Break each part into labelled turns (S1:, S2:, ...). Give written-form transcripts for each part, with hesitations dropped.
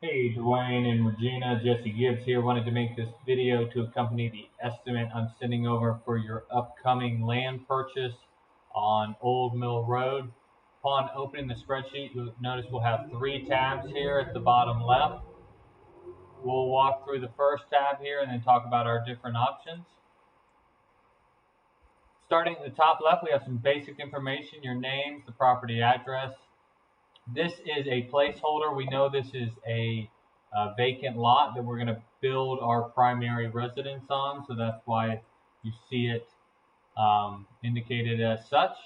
S1: Hey, Dwayne and Regina, Jesse Gibbs here. Wanted to make this video to accompany the estimate I'm sending over for your upcoming land purchase on Old Mill Road. Upon opening the spreadsheet, you'll notice we'll have three tabs here at the bottom left. We'll walk through the first tab here and then talk about our different options. Starting at the top left, we have some basic information, your names, the property address. This is a placeholder. We know this is a vacant lot that we're going to build our primary residence on, so that's why you see it indicated as such.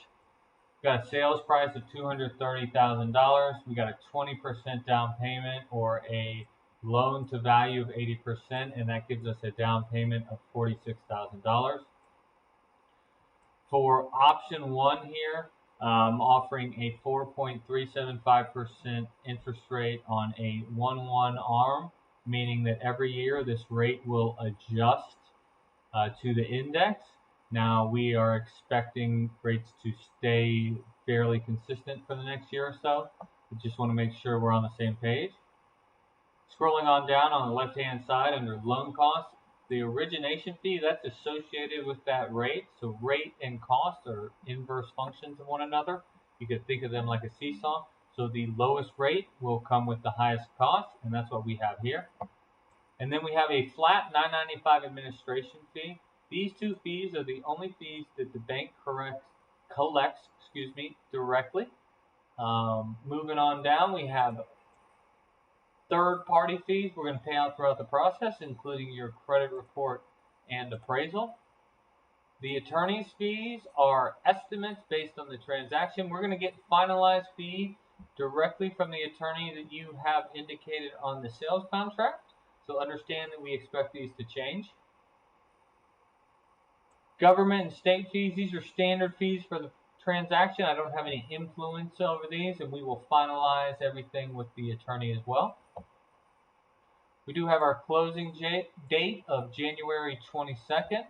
S1: We've got a sales price of $230,000. We got a 20% down payment or a loan to value of 80%, and that gives us a down payment of $46,000. For option one here, offering a 4.375% interest rate on a 1-1 ARM, meaning that every year this rate will adjust to the index. Now we are expecting rates to stay fairly consistent for the next year or so. We just want to make sure we're on the same page. Scrolling on down on the left-hand side under loan costs, the origination fee, that's associated with that rate. So rate and cost are inverse functions of one another. You could think of them like a seesaw. So the lowest rate will come with the highest cost, and that's what we have here. And then we have a flat $9.95 administration fee. These two fees are the only fees that the bank collects directly. Moving on down, we have third-party fees we're going to pay out throughout the process, including your credit report and appraisal. The attorney's fees are estimates based on the transaction. We're going to get finalized fee directly from the attorney that you have indicated on the sales contract. So understand that we expect these to change. Government and state fees, these are standard fees for the transaction. I don't have any influence over these, and we will finalize everything with the attorney as well. We do have our closing date of January 22nd.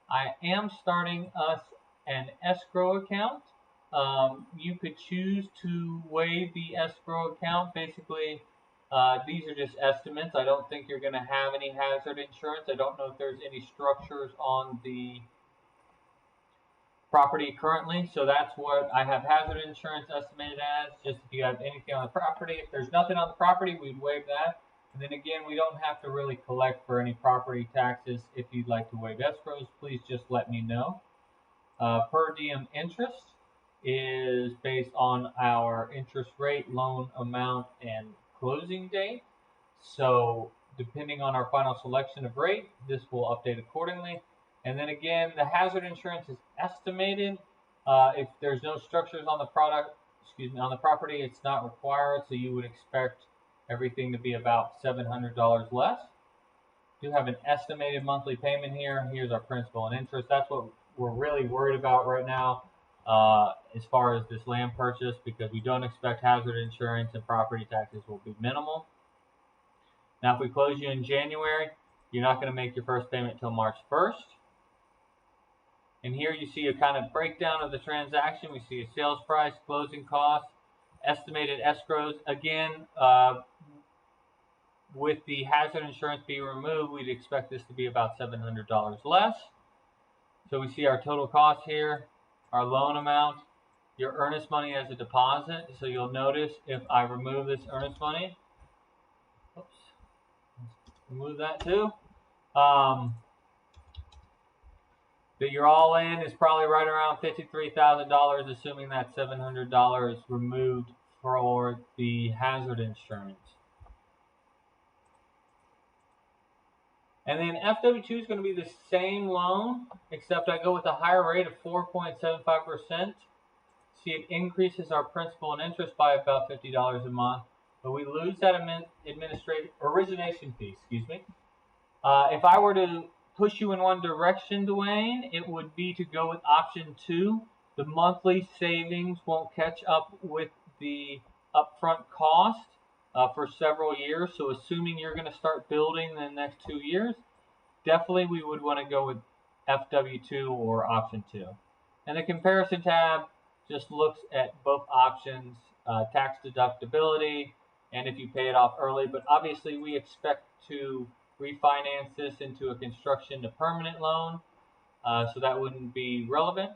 S1: I am starting us an escrow account. You could choose to waive the escrow account. Basically, these are just estimates. I don't think you're going to have any hazard insurance. I don't know if there's any structures on the property currently, so that's what I have hazard insurance estimated as. Just if you have anything on the property, if there's nothing on the property, we'd waive that. And then again, we don't have to really collect for any property taxes. If you'd like to waive escrows, please just let me know. Per diem interest is based on our interest rate, loan amount, and closing date. So depending on our final selection of rate, this will update accordingly. And then again, the hazard insurance is estimated. If there's no structures on the property, it's not required. So you would expect everything to be about $700 less. We do have an estimated monthly payment here. Here's our principal and interest. That's what we're really worried about right now as far as this land purchase, because we don't expect hazard insurance and property taxes will be minimal. Now, if we close you in January, you're not going to make your first payment until March 1st. And here you see a kind of breakdown of the transaction. We see a sales price, closing costs, estimated escrows. Again, with the hazard insurance being removed, we'd expect this to be about $700 less. So we see our total cost here, our loan amount, your earnest money as a deposit. So you'll notice if I remove this earnest money, remove that too, that your all-in is probably right around $53,000, assuming that $700 removed for the hazard insurance. And then FW2 is going to be the same loan, except I go with a higher rate of 4.75%. See, it increases our principal and interest by about $50 a month, but we lose that origination fee. If I were to push you in one direction, Dwayne, it would be to go with option 2. The monthly savings won't catch up with the upfront cost for several years. So assuming you're going to start building in the next 2 years, definitely we would want to go with FW2 or option 2. And the comparison tab just looks at both options, tax deductibility, and if you pay it off early. But obviously we expect to refinance this into a construction to permanent loan, so that wouldn't be relevant.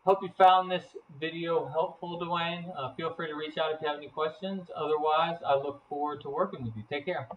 S1: Hope you found this video helpful, Dwayne. Feel free to reach out if you have any questions. Otherwise, I look forward to working with you. Take care.